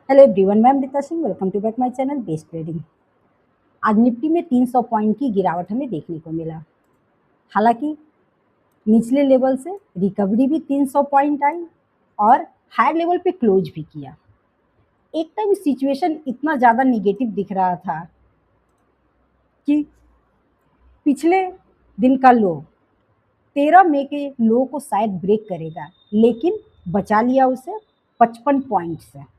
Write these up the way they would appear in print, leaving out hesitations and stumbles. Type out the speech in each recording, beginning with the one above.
Hello everyone, मैं Amrita Singh. Welcome to back my channel best trading. आज निफ्टी में 300 पॉइंट की गिरावट हमें देखने को मिला। हालांकि निचले लेवल से रिकवरी भी 300 पॉइंट आई और हायर लेवल पे क्लोज भी किया। एक टाइम सिचुएशन इतना ज़्यादा निगेटिव दिख रहा था कि पिछले दिन का लो 13 मई के लो को शायद ब्रेक करेगा, लेकिन बचा लिया उसे 55 पॉइंट से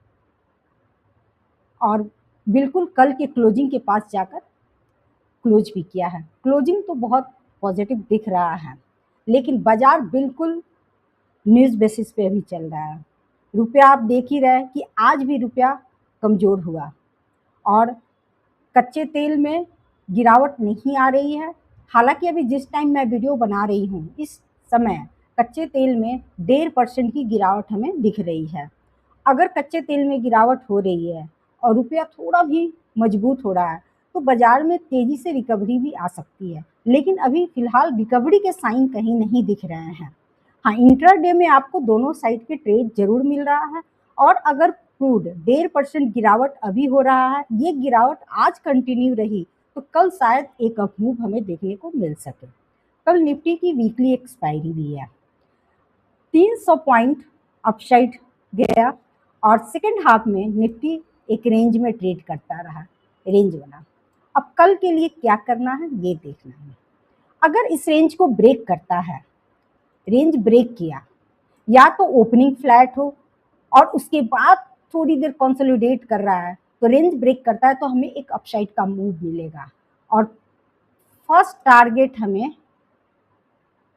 और बिल्कुल कल के क्लोजिंग के पास जाकर क्लोज भी किया है। क्लोजिंग तो बहुत पॉजिटिव दिख रहा है, लेकिन बाजार बिल्कुल न्यूज़ बेसिस पे अभी चल रहा है। रुपया आप देख ही रहे हैं कि आज भी रुपया कमज़ोर हुआ और कच्चे तेल में गिरावट नहीं आ रही है। हालांकि अभी जिस टाइम मैं वीडियो बना रही हूँ इस समय कच्चे तेल में 1.5% की गिरावट हमें दिख रही है। अगर कच्चे तेल में गिरावट हो रही है और रुपया थोड़ा भी मजबूत हो रहा है तो बाजार में तेजी से रिकवरी भी आ सकती है, लेकिन अभी फिलहाल रिकवरी के साइन कहीं नहीं दिख रहे हैं। हाँ, इंट्राडे में आपको दोनों साइड के ट्रेड जरूर मिल रहा है और अगर क्रूड 1.5% गिरावट अभी हो रहा है, ये गिरावट आज कंटिन्यू रही तो कल शायद एक अप मूव हमें देखने को मिल सके। कल निफ्टी की वीकली एक्सपायरी भी है। 300 पॉइंट अपसाइड गया और सेकेंड हाफ में निफ्टी एक रेंज में ट्रेड करता रहा, रेंज बना। अब कल के लिए क्या करना है ये देखना है। अगर इस रेंज को ब्रेक करता है, रेंज ब्रेक किया, या तो ओपनिंग फ्लैट हो और उसके बाद थोड़ी देर कंसोलिडेट कर रहा है तो रेंज ब्रेक करता है तो हमें एक अपसाइड का मूव मिलेगा और फर्स्ट टारगेट हमें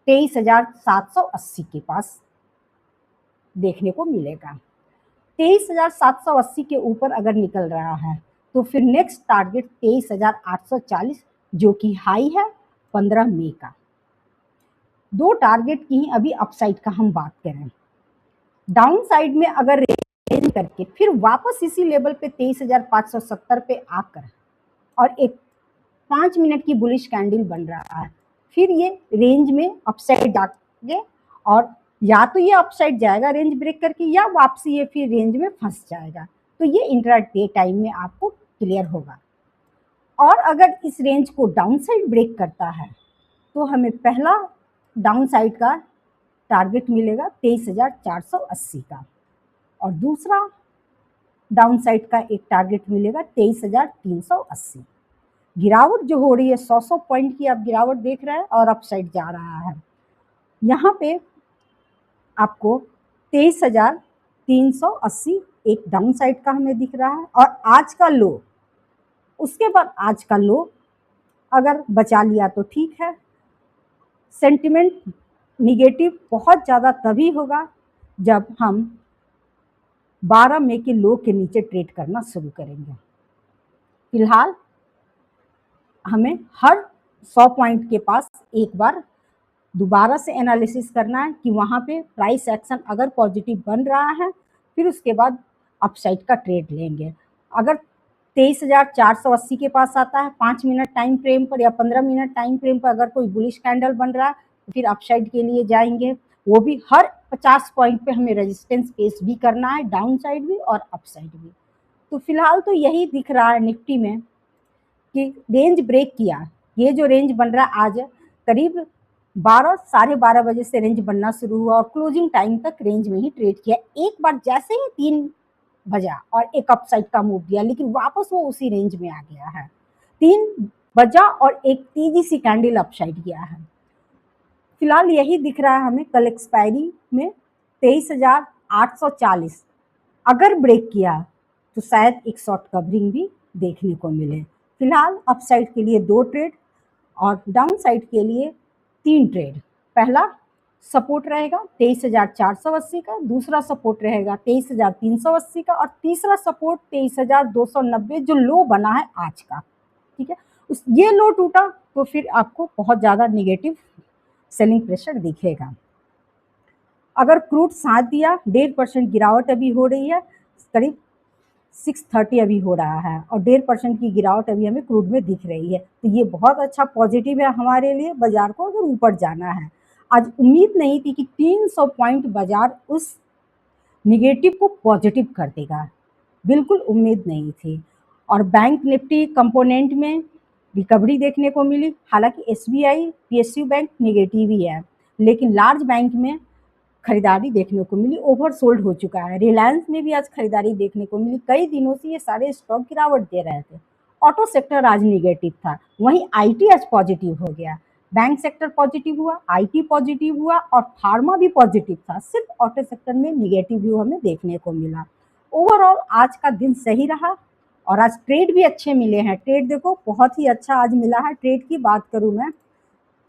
23,780 के पास देखने को मिलेगा। 23,780 के ऊपर अगर निकल रहा है तो फिर नेक्स्ट टारगेट 23,840 जो कि हाई है 15 मई का। दो टारगेट की ही अभी अपसाइड का हम बात करें। डाउन साइड में अगर रेंज करके फिर वापस इसी लेवल पे 23,570 पे आकर और एक 5 मिनट की बुलिश कैंडल बन रहा है, फिर ये रेंज में अपसाइड जाके और या तो ये अपसाइड जाएगा रेंज ब्रेक करके या वापसी ये फिर रेंज में फंस जाएगा। तो ये इंट्राडे टाइम में आपको क्लियर होगा। और अगर इस रेंज को डाउन साइड ब्रेक करता है तो हमें पहला डाउन साइड का टारगेट मिलेगा 23,480 का और दूसरा डाउन साइड का एक टारगेट मिलेगा 23,380। गिरावट जो हो रही है 100 पॉइंट की आप गिरावट देख रहे हैं और अपसाइड जा रहा है। यहाँ पे आपको 23,380 एक डाउन साइड का हमें दिख रहा है और आज का लो, उसके बाद आज का लो अगर बचा लिया तो ठीक है। सेंटिमेंट निगेटिव बहुत ज़्यादा तभी होगा जब हम 12 मई के लो के नीचे ट्रेड करना शुरू करेंगे। फिलहाल हमें हर 100 पॉइंट के पास एक बार दोबारा से एनालिसिस करना है कि वहाँ पे प्राइस एक्शन अगर पॉजिटिव बन रहा है फिर उसके बाद अपसाइड का ट्रेड लेंगे। अगर 23,480 के पास आता है 5 मिनट टाइम फ्रेम पर या 15 मिनट टाइम फ्रेम पर अगर कोई बुलिश कैंडल बन रहा है तो फिर अपसाइड के लिए जाएंगे। वो भी हर 50 पॉइंट पे हमें रेजिस्टेंस फेस भी करना है, डाउन साइड भी और अपसाइड भी। तो फिलहाल तो यही दिख रहा है निफ्टी में कि रेंज ब्रेक किया। ये जो रेंज बन रहा है आज करीब 12 साढ़े 12 बजे से रेंज बनना शुरू हुआ और क्लोजिंग टाइम तक रेंज में ही ट्रेड किया। एक बार जैसे ही 3 बजा और एक अपसाइड का मूव दिया, लेकिन वापस वो उसी रेंज में आ गया है। 3 बजा और एक तेजी सी कैंडल अपसाइड गया है। फिलहाल यही दिख रहा है हमें। कल एक्सपायरी में 23,840 अगर ब्रेक किया तो शायद एक शॉर्ट कवरिंग भी देखने को मिले। फिलहाल अपसाइड के लिए 2 ट्रेड और डाउन साइड के लिए 3 ट्रेड। पहला सपोर्ट रहेगा 23,480 का, दूसरा सपोर्ट रहेगा 23,380 का और तीसरा सपोर्ट 23,290 जो लो बना है आज का। ठीक है, ये लो टूटा तो फिर आपको बहुत ज़्यादा निगेटिव सेलिंग प्रेशर दिखेगा। अगर क्रूड साथ दिया 1.5% गिरावट अभी हो रही है, करीब 630 अभी हो रहा है और 1.5% की गिरावट अभी हमें क्रूड में दिख रही है। तो ये बहुत अच्छा पॉजिटिव है हमारे लिए बाजार को अगर ऊपर जाना है। आज उम्मीद नहीं थी कि 300 पॉइंट बाजार उस निगेटिव को पॉजिटिव कर देगा, बिल्कुल उम्मीद नहीं थी। और बैंक निफ्टी कंपोनेंट में रिकवरी देखने को मिली। हालांकि एसबीआई, पीएसयू बैंक नेगेटिव ही है, लेकिन लार्ज बैंक में खरीदारी देखने को मिली, ओवरसोल्ड हो चुका है। रिलायंस में भी आज खरीदारी देखने को मिली। कई दिनों से ये सारे स्टॉक गिरावट दे रहे थे। ऑटो सेक्टर आज निगेटिव था, वहीं आईटी आज पॉजिटिव हो गया। बैंक सेक्टर पॉजिटिव हुआ, आईटी पॉजिटिव हुआ और फार्मा भी पॉजिटिव था। सिर्फ ऑटो सेक्टर में निगेटिव व्यू हमें देखने को मिला। ओवरऑल आज का दिन सही रहा और आज ट्रेड भी अच्छे मिले हैं। ट्रेड देखो बहुत ही अच्छा आज मिला है। ट्रेड की बात करूं मैं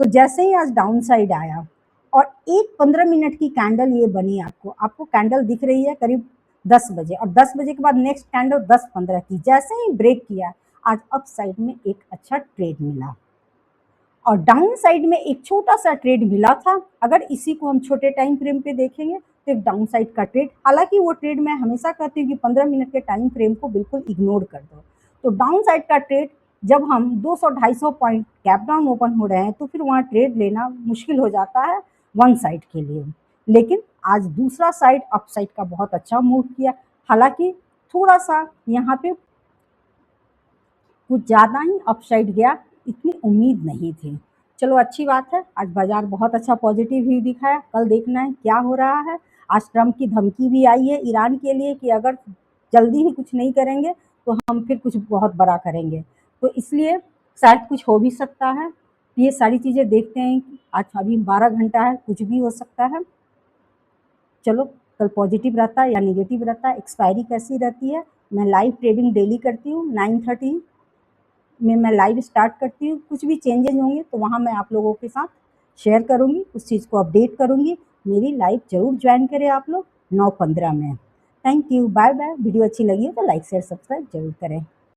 तो जैसे ही आज डाउन साइड आया और एक 15 मिनट की कैंडल ये बनी, आपको कैंडल दिख रही है करीब 10 बजे, और 10 बजे के बाद नेक्स्ट कैंडल 10:15 की, जैसे ही ब्रेक किया आज अप साइड में एक अच्छा ट्रेड मिला और डाउन साइड में एक छोटा सा ट्रेड मिला था। अगर इसी को हम छोटे टाइम फ्रेम पे देखेंगे तो एक डाउन साइड का ट्रेड, हालांकि वो ट्रेड मैं हमेशा कहती हूँ कि 15 मिनट के टाइम फ्रेम को बिल्कुल इग्नोर कर दो। तो डाउन साइड का ट्रेड जब हम 200-250 पॉइंट गैप डाउन ओपन हो रहे हैं तो फिर वहाँ ट्रेड लेना मुश्किल हो जाता है वन साइड के लिए। लेकिन आज दूसरा साइड अप साइड का बहुत अच्छा मूव किया। हालांकि थोड़ा सा यहाँ पे कुछ ज़्यादा ही अपसाइड गया, इतनी उम्मीद नहीं थी। चलो अच्छी बात है, आज बाजार बहुत अच्छा पॉजिटिव ही दिखाया। कल देखना है क्या हो रहा है। आज ट्रम्प की धमकी भी आई है ईरान के लिए कि अगर जल्दी ही कुछ नहीं करेंगे तो हम फिर कुछ बहुत बड़ा करेंगे, तो इसलिए शायद कुछ हो भी सकता है। ये सारी चीज़ें देखते हैं। आज अभी 12 घंटा है, कुछ भी हो सकता है। चलो कल पॉजिटिव रहता है या निगेटिव रहता है, एक्सपायरी कैसी रहती है। मैं लाइव ट्रेडिंग डेली करती हूँ, 9:30 में मैं लाइव स्टार्ट करती हूँ। कुछ भी चेंजेज होंगे तो वहाँ मैं आप लोगों के साथ शेयर करूँगी, उस चीज़ को अपडेट करूँगी। मेरी लाइव ज़रूर ज्वाइन करें आप लोग 9:15 में। Thank you, bye bye. Video अच्छी लगी हो तो लाइक शेयर सब्सक्राइब जरूर करें।